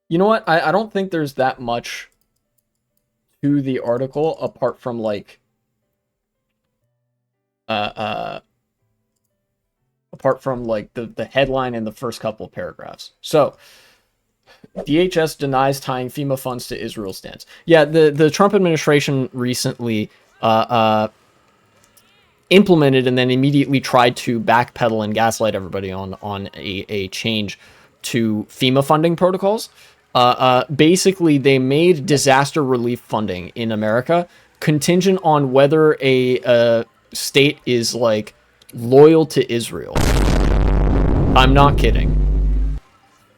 You know what? I don't think there's that much to the article apart from like uh uh the headline and the first couple of paragraphs. So DHS denies tying FEMA funds to Israel stance. Yeah, the Trump administration recently uh, uh, implemented and then immediately tried to backpedal and gaslight everybody on a change to FEMA funding protocols. Basically, they made disaster relief funding in America contingent on whether a state is like loyal to Israel. I'm not kidding.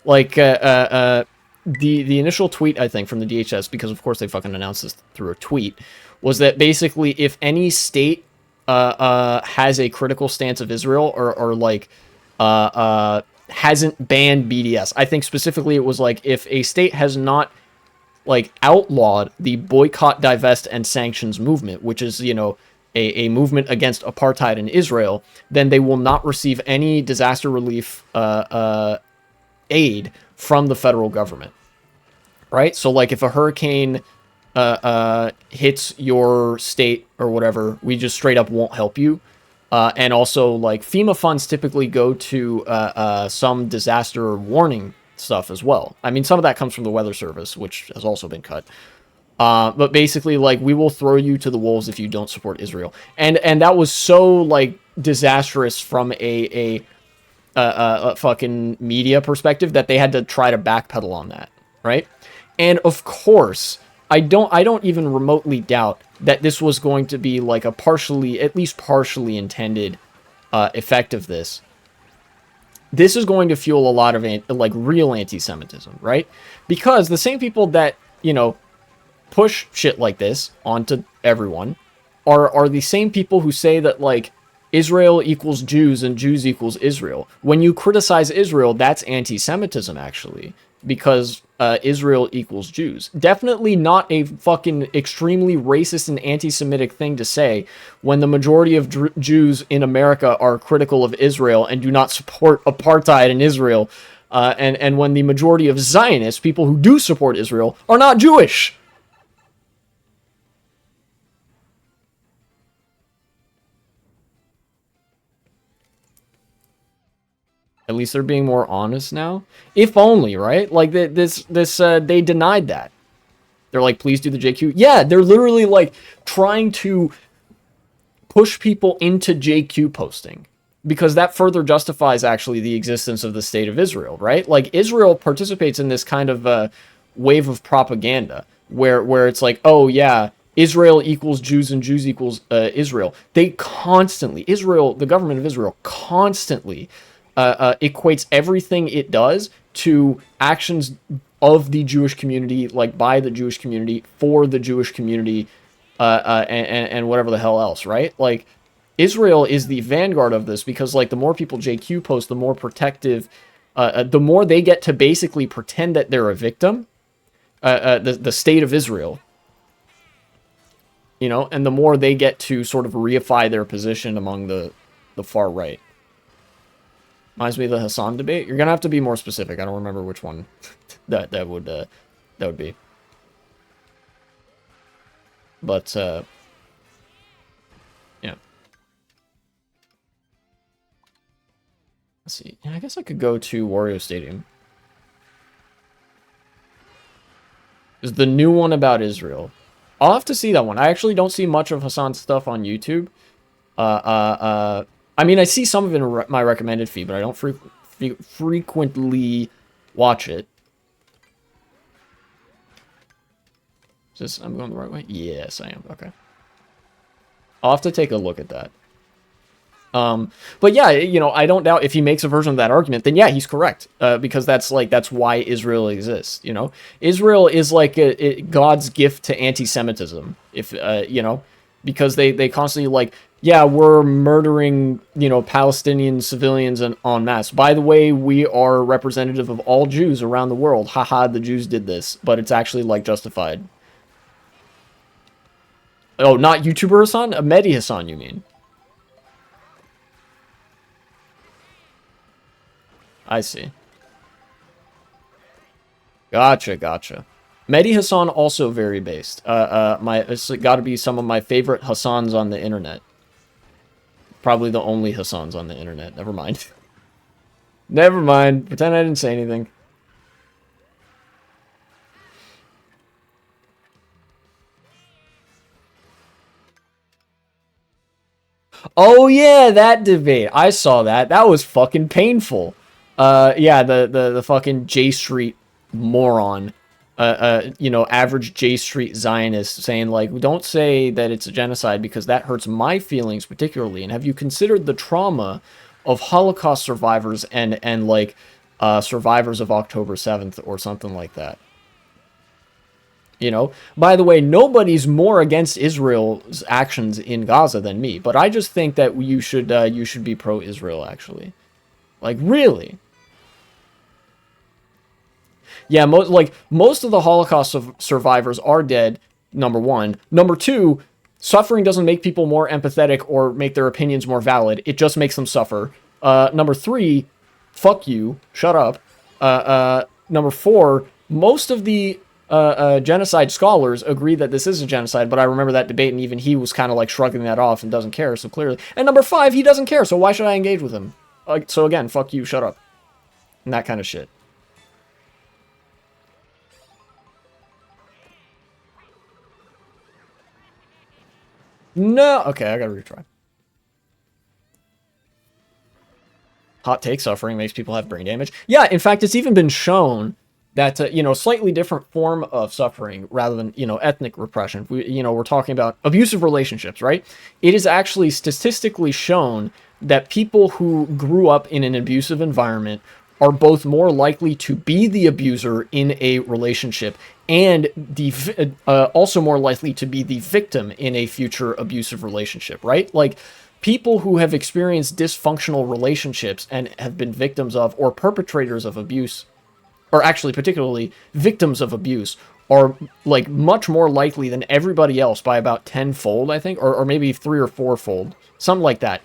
Like the initial tweet I think from the DHS, because of course they fucking announced this through a tweet, was that basically if any state has a critical stance of Israel or like hasn't banned BDS. I think specifically it was like if a state has not like outlawed the boycott, divest, and sanctions movement, which is, you know, a movement against apartheid in Israel, then they will not receive any disaster relief aid from the federal government. Right? So like if a hurricane hits your state or whatever, we just straight up won't help you. And also, like FEMA funds typically go to some disaster warning stuff as well. I mean, some of that comes from the Weather Service, which has also been cut. But basically, like we will throw you to the wolves if you don't support Israel, and that was so like disastrous from a fucking media perspective that they had to try to backpedal on that, right? And of course, I don't even remotely doubt that this was going to be like a partially, at least partially intended effect of this. This is going to fuel a lot of like real anti-Semitism, right? Because the same people that, you know, push shit like this onto everyone are the same people who say that like Israel equals Jews and Jews equals Israel. When you criticize Israel, that's anti-Semitism actually, because Israel equals Jews. Definitely not a fucking extremely racist and anti-Semitic thing to say when the majority of Jews in America are critical of Israel and do not support apartheid in Israel. And when the majority of Zionists, people who do support Israel, are not Jewish. At least they're being more honest now. If only, right? Like they denied that. They're like, please do the JQ. Yeah, they're literally like trying to push people into JQ posting because that further justifies actually the existence of the state of Israel, right? Like Israel participates in this kind of wave of propaganda where it's like, oh yeah, Israel equals Jews and Jews equals Israel. They constantly, Israel, the government of Israel, constantly equates everything it does to actions of the Jewish community, like by the Jewish community, for the Jewish community, and whatever the hell else, right? Like, Israel is the vanguard of this because, like, the more people JQ post, the more protective, the more they get to basically pretend that they're a victim, the state of Israel, you know, and the more they get to sort of reify their position among the far right. Reminds me of the Hassan debate. You're gonna have to be more specific. I don't remember which one that would be. But yeah. Let's see. Yeah, I guess I could go to Wario Stadium. Is the new one about Israel? I'll have to see that one. I actually don't see much of Hassan's stuff on YouTube. I mean, I see some of it in my recommended feed, but I don't frequently watch it. Is this, I'm going the right way? Yes, I am. Okay. I'll have to take a look at that. But yeah, you know, I don't doubt if he makes a version of that argument, then yeah, he's correct. Because that's why Israel exists. You know, Israel is like God's gift to anti-Semitism. If you know, because they constantly like, yeah, we're murdering, you know, Palestinian civilians en masse. By the way, we are representative of all Jews around the world. Haha, the Jews did this, but it's actually like justified. Oh, not YouTuber Hassan, Mehdi Hassan, you mean? I see. Gotcha, gotcha. Mehdi Hassan also very based. It's got to be some of my favorite Hassans on the internet. Probably the only Hassans on the internet. Never mind. Never mind. Pretend I didn't say anything. Oh yeah, that debate. I saw that. That was fucking painful. Yeah, the fucking J Street moron. Average J Street Zionist saying like, don't say that it's a genocide because that hurts my feelings particularly. And have you considered the trauma of Holocaust survivors and like survivors of October 7th or something like that? You know, by the way, nobody's more against Israel's actions in Gaza than me, but I just think that you should be pro-Israel actually. Like really. Yeah, most of the Holocaust survivors are dead, number one. Number two, suffering doesn't make people more empathetic or make their opinions more valid. It just makes them suffer. Number three, fuck you, shut up. Number four, most of the genocide scholars agree that this is a genocide, but I remember that debate, and even he was kind of like shrugging that off and doesn't care, so clearly. And number five, he doesn't care, so why should I engage with him? So again, fuck you, shut up. And that kind of shit. No, okay, I gotta retry. Hot take, suffering makes people have brain damage. Yeah, in fact, it's even been shown that, slightly different form of suffering rather than, ethnic repression. We're talking about abusive relationships, right? It is actually statistically shown that people who grew up in an abusive environment are both more likely to be the abuser in a relationship and also more likely to be the victim in a future abusive relationship, right? Like, people who have experienced dysfunctional relationships and have been victims of or perpetrators of abuse, or actually particularly victims of abuse, are like much more likely than everybody else by about tenfold, I think, or maybe 3 or 4-fold, something like that,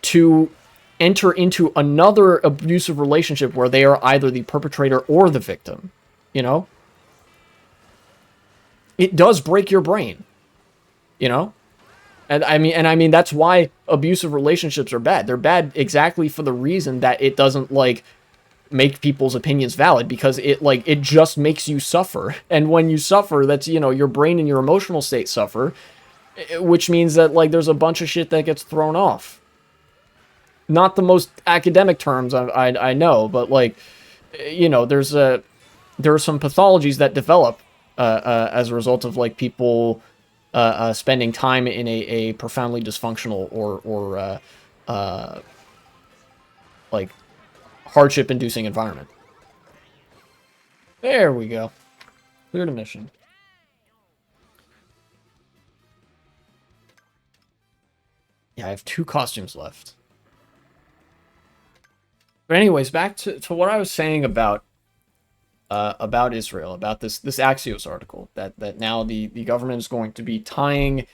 to enter into another abusive relationship where they are either the perpetrator or the victim. It does break your brain. And I mean that's why abusive relationships are bad. They're bad exactly for the reason that it doesn't like make people's opinions valid, because it just makes you suffer. And when you suffer, that's, your brain and your emotional state suffer, which means that like there's a bunch of shit that gets thrown off. Not the most academic terms I know, but like, there are some pathologies that develop as a result of like people spending time in a profoundly dysfunctional or like hardship-inducing environment. There we go. Cleared a mission. Yeah, I have 2 costumes left. But anyways, back to what I was saying about Israel, about this Axios article, that now the government is going to be tying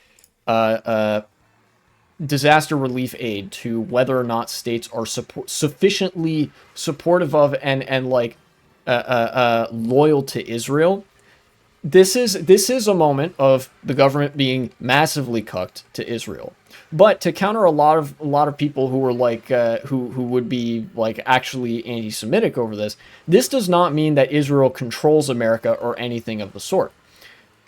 disaster relief aid to whether or not states are sufficiently supportive of and like loyal to Israel. This is a moment of the government being massively cucked to Israel. But to counter a lot of people who were like who would be like actually anti-Semitic over this does not mean that Israel controls America or anything of the sort.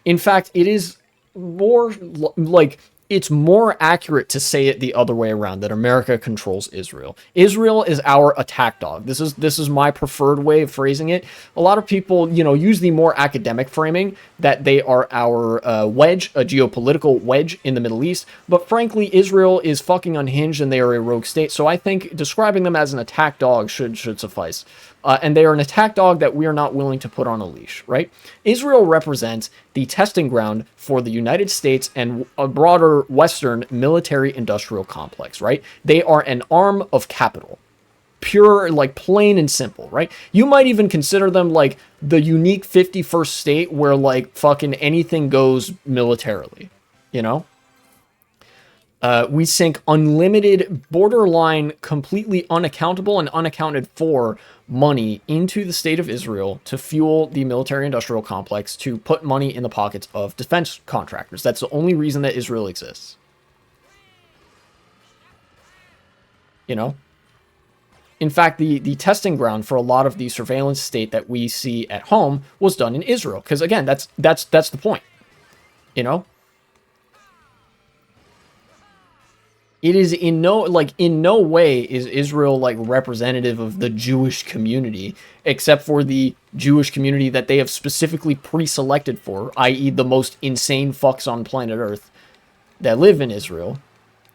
In fact, it is more like, it's more accurate to say it the other way around, that America controls Israel. Israel is our attack dog. This is my preferred way of phrasing it. A lot of people, use the more academic framing that they are our wedge, a geopolitical wedge in the Middle East. But frankly, Israel is fucking unhinged and they are a rogue state. So I think describing them as an attack dog should suffice. And they are an attack dog that we are not willing to put on a leash, right? Israel represents the testing ground for the United States and a broader Western military-industrial complex, right? They are an arm of capital. Pure, like plain and simple, right? You might even consider them like the unique 51st state where like fucking anything goes militarily, We sink unlimited, borderline, completely unaccountable and unaccounted for money into the state of Israel to fuel the military-industrial complex, to put money in the pockets of defense contractors. That's the only reason that Israel exists. You know? In fact, the testing ground for a lot of the surveillance state that we see at home was done in Israel. Because again, that's the point. You know? It is in no way is Israel like representative of the Jewish community, except for the Jewish community that they have specifically pre-selected for, i.e. the most insane fucks on planet Earth that live in Israel.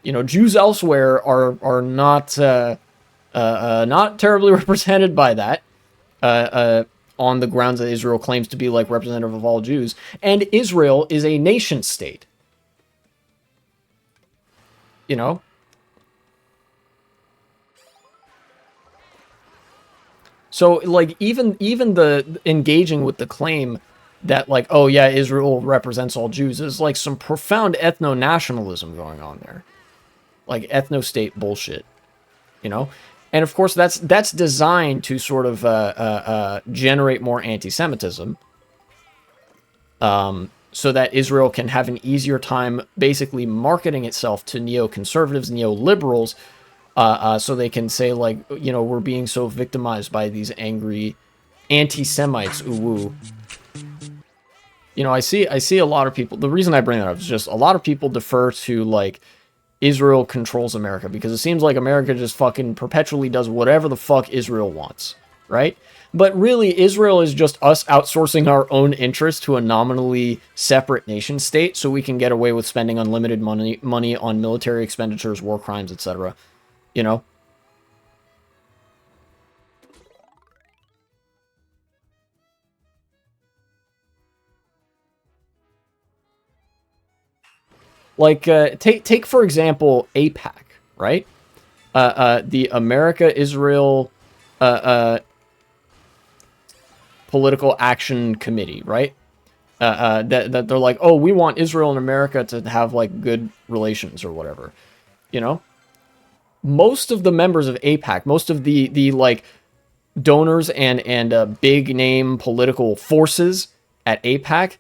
You know, Jews elsewhere are not not terribly represented by that, on the grounds that Israel claims to be like representative of all Jews, and Israel is a nation state. You know? So, like, even the engaging with the claim that, like, oh yeah, Israel represents all Jews is like some profound ethno-nationalism going on there. Like, ethno-state bullshit. You know? And of course, that's designed to sort of generate more anti-Semitism. So that Israel can have an easier time basically marketing itself to neoconservatives, neoliberals, so they can say, like, you know, we're being so victimized by these angry anti-Semites, ooh. You know, I see a lot of people, the reason I bring that up is just a lot of people defer to, like, Israel controls America, because it seems like America just fucking perpetually does whatever the fuck Israel wants, right? But really, Israel is just us outsourcing our own interests to a nominally separate nation state so we can get away with spending unlimited money on military expenditures, war crimes, etc. You know? Like, take for example, AIPAC, right? The America-Israel Political Action Committee, right? That they're like, oh, we want Israel and America to have, like, good relations or whatever, you know? Most of the members of AIPAC, most of the like, donors and big name political forces at AIPAC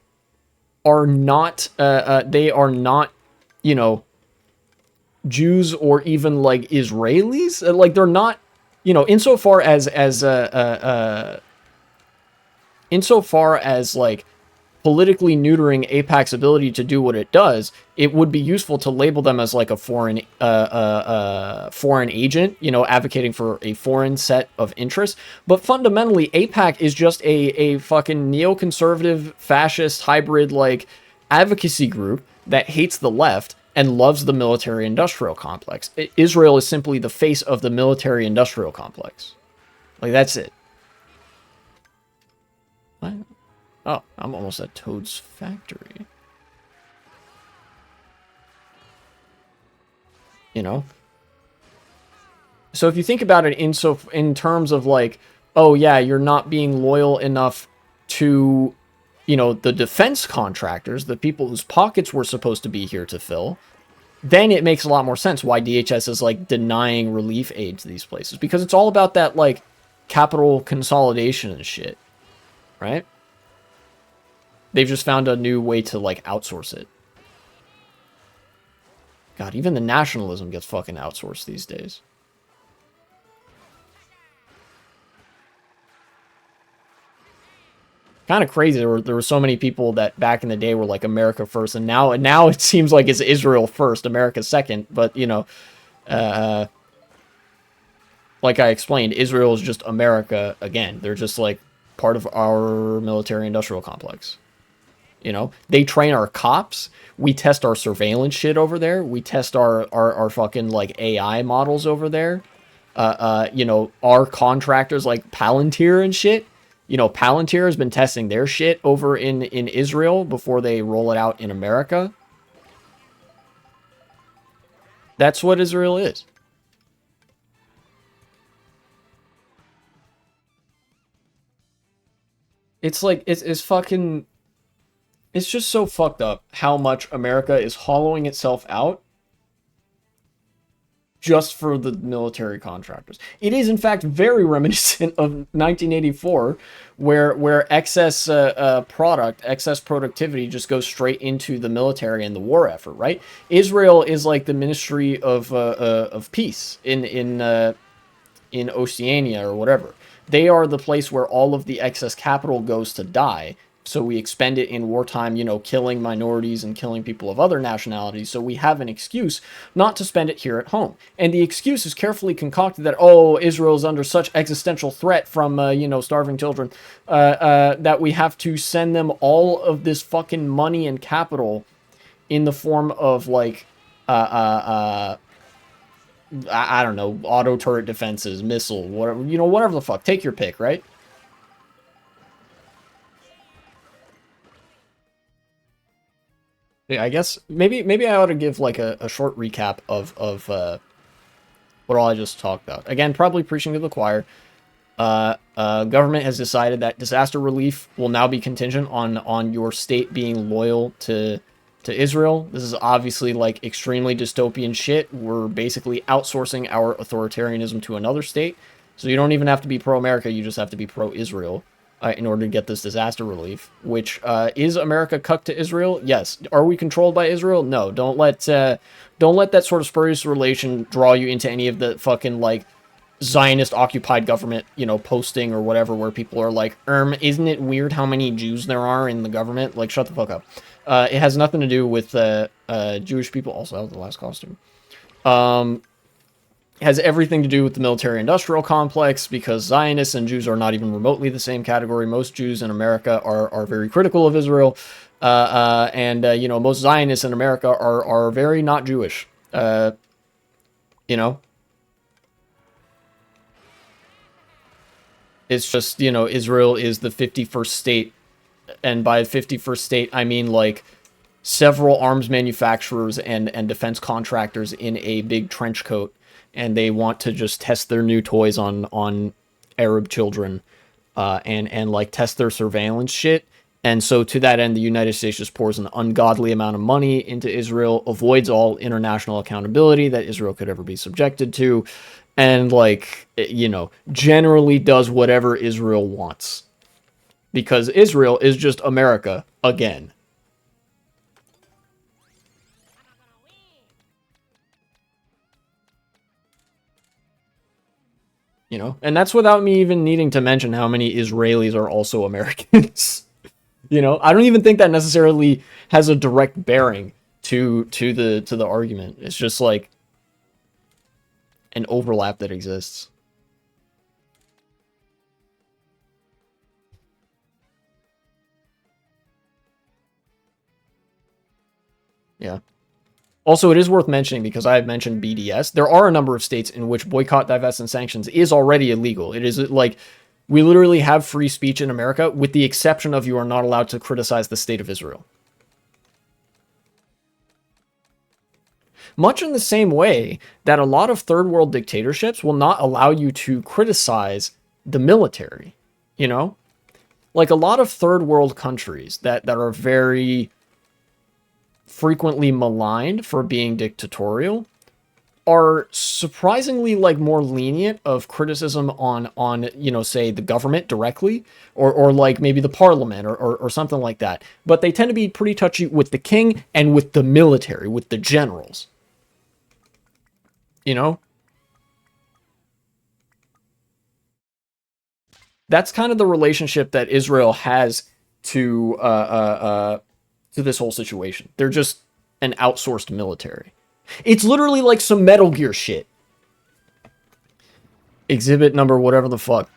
are not, they are not, you know, Jews or even, like, Israelis. Like, they're not, you know, insofar as like politically neutering AIPAC's ability to do what it does, it would be useful to label them as like a foreign agent, you know, advocating for a foreign set of interests. But fundamentally, AIPAC is just a fucking neoconservative, fascist, hybrid, like, advocacy group that hates the left and loves the military-industrial complex. Israel is simply the face of the military-industrial complex. Like, that's it. What? Oh, I'm almost at Toad's factory. You know? So if you think about it in terms of, like, oh yeah, you're not being loyal enough to, you know, the defense contractors, the people whose pockets we're supposed to be here to fill, then it makes a lot more sense why DHS is, like, denying relief aid to these places. Because it's all about that, like, capital consolidation and shit. Right? They've just found a new way to, like, outsource it. God, even the nationalism gets fucking outsourced these days. Kind of crazy. There were so many people that back in the day were like America first, and now it seems like it's Israel first, America second. But, you know, like I explained, Israel is just America again. They're just, like, part of our military-industrial complex. You know, they train our cops. We test our surveillance shit over there. We test our fucking, like, AI models over there. You know, our contractors like Palantir and shit. You know, Palantir has been testing their shit over in Israel before they roll it out in America. That's what Israel is. It's like, it's fucking, it's just so fucked up how much America is hollowing itself out just for the military contractors. It is, in fact, very reminiscent of 1984, where excess product, excess productivity just goes straight into the military and the war effort, right? Israel is like the Ministry of Peace in Oceania or whatever. They are the place where all of the excess capital goes to die. So we expend it in wartime, you know, killing minorities and killing people of other nationalities. So we have an excuse not to spend it here at home. And the excuse is carefully concocted that, oh, Israel's under such existential threat from, you know, starving children, that we have to send them all of this fucking money and capital in the form of, like, I don't know, auto turret defenses, missile, whatever, you know, whatever the fuck. Take your pick, right? Yeah, I guess maybe I ought to give like a short recap of what all I just talked about. Again, probably preaching to the choir. Government has decided that disaster relief will now be contingent on your state being loyal to Israel. This is obviously like extremely dystopian shit. We're basically outsourcing our authoritarianism to another state. So you don't even have to be pro-America, you just have to be pro-Israel in order to get this disaster relief. Which, is America cucked to Israel? Yes. Are we controlled by Israel? No. Don't let that sort of spurious relation draw you into any of the fucking, like, Zionist-occupied government, you know, posting or whatever, where people are like, isn't it weird how many Jews there are in the government? Like, shut the fuck up. It has nothing to do with Jewish people. Also, that was the last costume. Has everything to do with the military-industrial complex, because Zionists and Jews are not even remotely the same category. Most Jews in America are very critical of Israel, and you know, most Zionists in America are very not Jewish. You know, it's just, you know, Israel is the 51st state, and by 51st state I mean like several arms manufacturers and defense contractors in a big trench coat, and they want to just test their new toys on Arab children, and like test their surveillance shit. And so to that end, the United States just pours an ungodly amount of money into Israel, avoids all international accountability that Israel could ever be subjected to, and, like, you know, generally does whatever Israel wants. Because Israel is just America again. You know, and that's without me even needing to mention how many Israelis are also Americans. You know, I don't even think that necessarily has a direct bearing to the argument. It's just like an overlap that exists. Yeah. Also, it is worth mentioning, because I have mentioned BDS, there are a number of states in which boycott, divest, and sanctions is already illegal. It is like, we literally have free speech in America, with the exception of you are not allowed to criticize the state of Israel. Much in the same way that a lot of third world dictatorships will not allow you to criticize the military, you know? Like, a lot of third world countries that are very frequently maligned for being dictatorial are surprisingly, like, more lenient of criticism on you know, say the government directly, or like maybe the parliament or something like that. But they tend to be pretty touchy with the king and with the military, with the generals. You know? That's kind of the relationship that Israel has to this whole situation. They're just an outsourced military. It's literally like some Metal Gear shit. Exhibit number whatever the fuck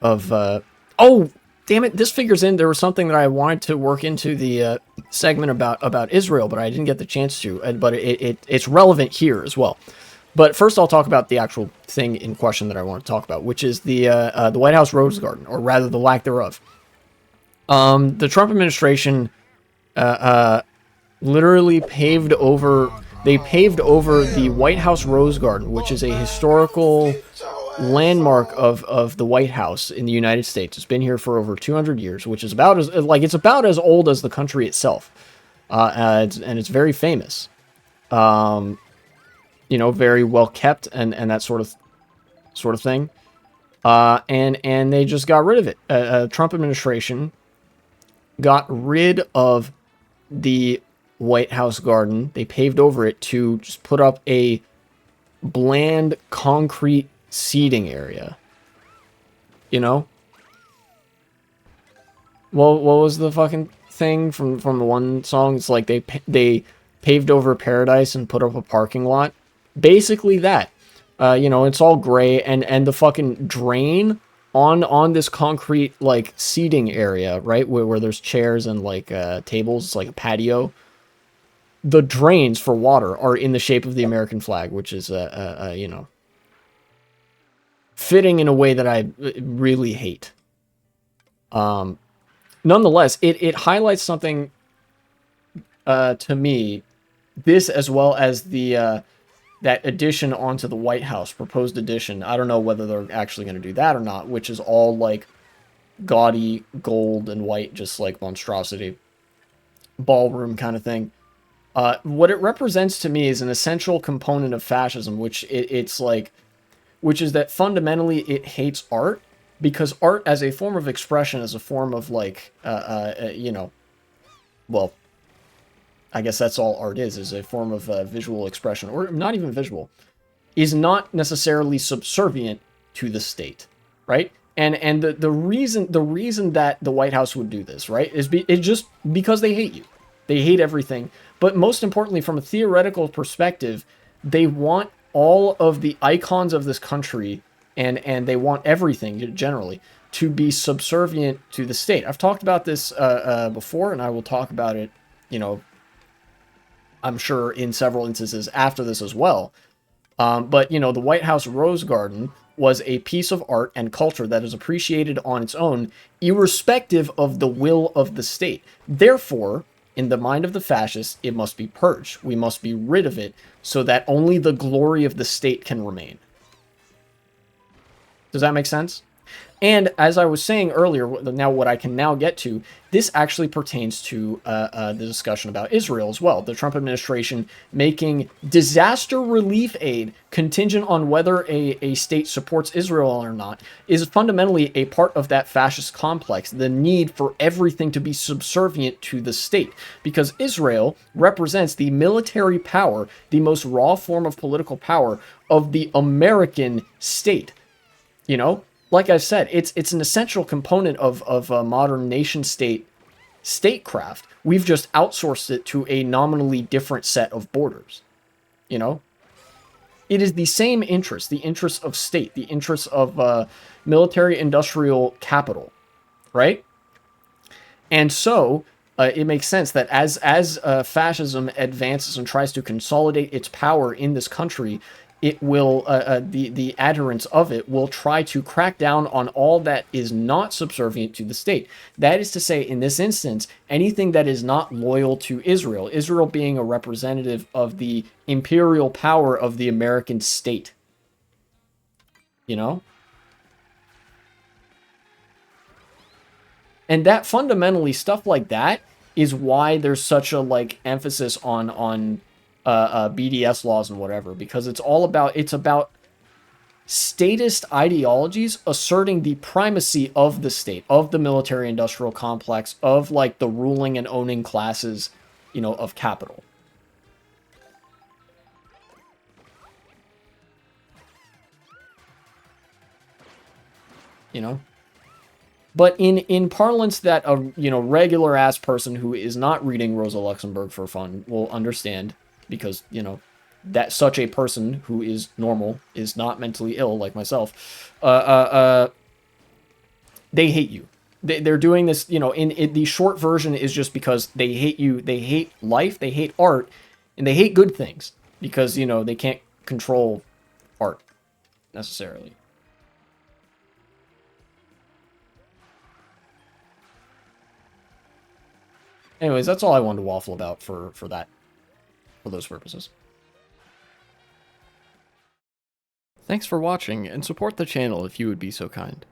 of oh, damn it, this figures in. There was something that I wanted to work into the segment about Israel, but I didn't get the chance to. But it's relevant here as well. But first, I'll talk about the actual thing in question that I want to talk about, which is the White House Rose Garden, or rather the lack thereof. The Trump administration literally paved over the White House Rose Garden, which is a historical landmark of the White House in the United States. It's been here for over 200 years, which is about as old as the country itself, and it's very famous. you know, very well kept and that sort of thing. And they just got rid of it. Trump administration got rid of the White House garden. They paved over it to just put up a bland concrete seating area. You know? Well, what was the fucking thing from the one song? It's like they paved over paradise and put up a parking lot. Basically that. You know, it's all gray, and the fucking drain on this concrete like seating area, right, where there's chairs and like tables, it's like a patio. The drains for water are in the shape of the American flag, which is you know, fitting in a way that I really hate. Nonetheless, it highlights something to me. This, as well as the that addition onto the White House, proposed addition. I don't know whether they're actually going to do that or not, which is all like gaudy gold and white, just like monstrosity, ballroom kind of thing. What it represents to me is an essential component of fascism, which it's like, which is that fundamentally it hates art, because art as a form of expression, as a form of like, you know, well, I guess that's all art is a form of visual expression, or not even visual, is not necessarily subservient to the state, right? And the reason that the White House would do this, right, is it's just because they hate you. They hate everything. But most importantly, from a theoretical perspective, they want all of the icons of this country, and they want everything generally to be subservient to the state. I've talked about this before, and I will talk about it, you know, I'm sure in several instances after this as well. But, you know, the White House Rose Garden was a piece of art and culture that is appreciated on its own, irrespective of the will of the state. Therefore, in the mind of the fascists, it must be purged. We must be rid of it so that only the glory of the state can remain. Does that make sense? And as I was saying earlier, now what I can now get to, this actually pertains to the discussion about Israel as well. The Trump administration making disaster relief aid contingent on whether a state supports Israel or not is fundamentally a part of that fascist complex, the need for everything to be subservient to the state. Because Israel represents the military power, the most raw form of political power of the American state. You know? Like I said, it's an essential component of a modern nation-state statecraft. We've just outsourced it to a nominally different set of borders. You know? It is the same interest, the interests of state, the interests of military-industrial capital, right? And so, it makes sense that as fascism advances and tries to consolidate its power in this country, it will, the adherents of it will try to crack down on all that is not subservient to the state. That is to say, in this instance, anything that is not loyal to Israel, Israel being a representative of the imperial power of the American state. You know? And that fundamentally, stuff like that is why there's such a, like, emphasis on BDS laws and whatever, because it's about statist ideologies asserting the primacy of the state, of the military-industrial complex, of like the ruling and owning classes, you know, of capital. You know? But in parlance that a, you know, regular ass person who is not reading Rosa Luxemburg for fun will understand, because, you know, that such a person who is normal, is not mentally ill like myself, they hate you. They're doing this, you know, in the short version is just because they hate you, they hate life, they hate art, and they hate good things, because, you know, they can't control art, necessarily. Anyways, that's all I wanted to waffle about for those purposes. Thanks for watching, and support the channel if you would be so kind.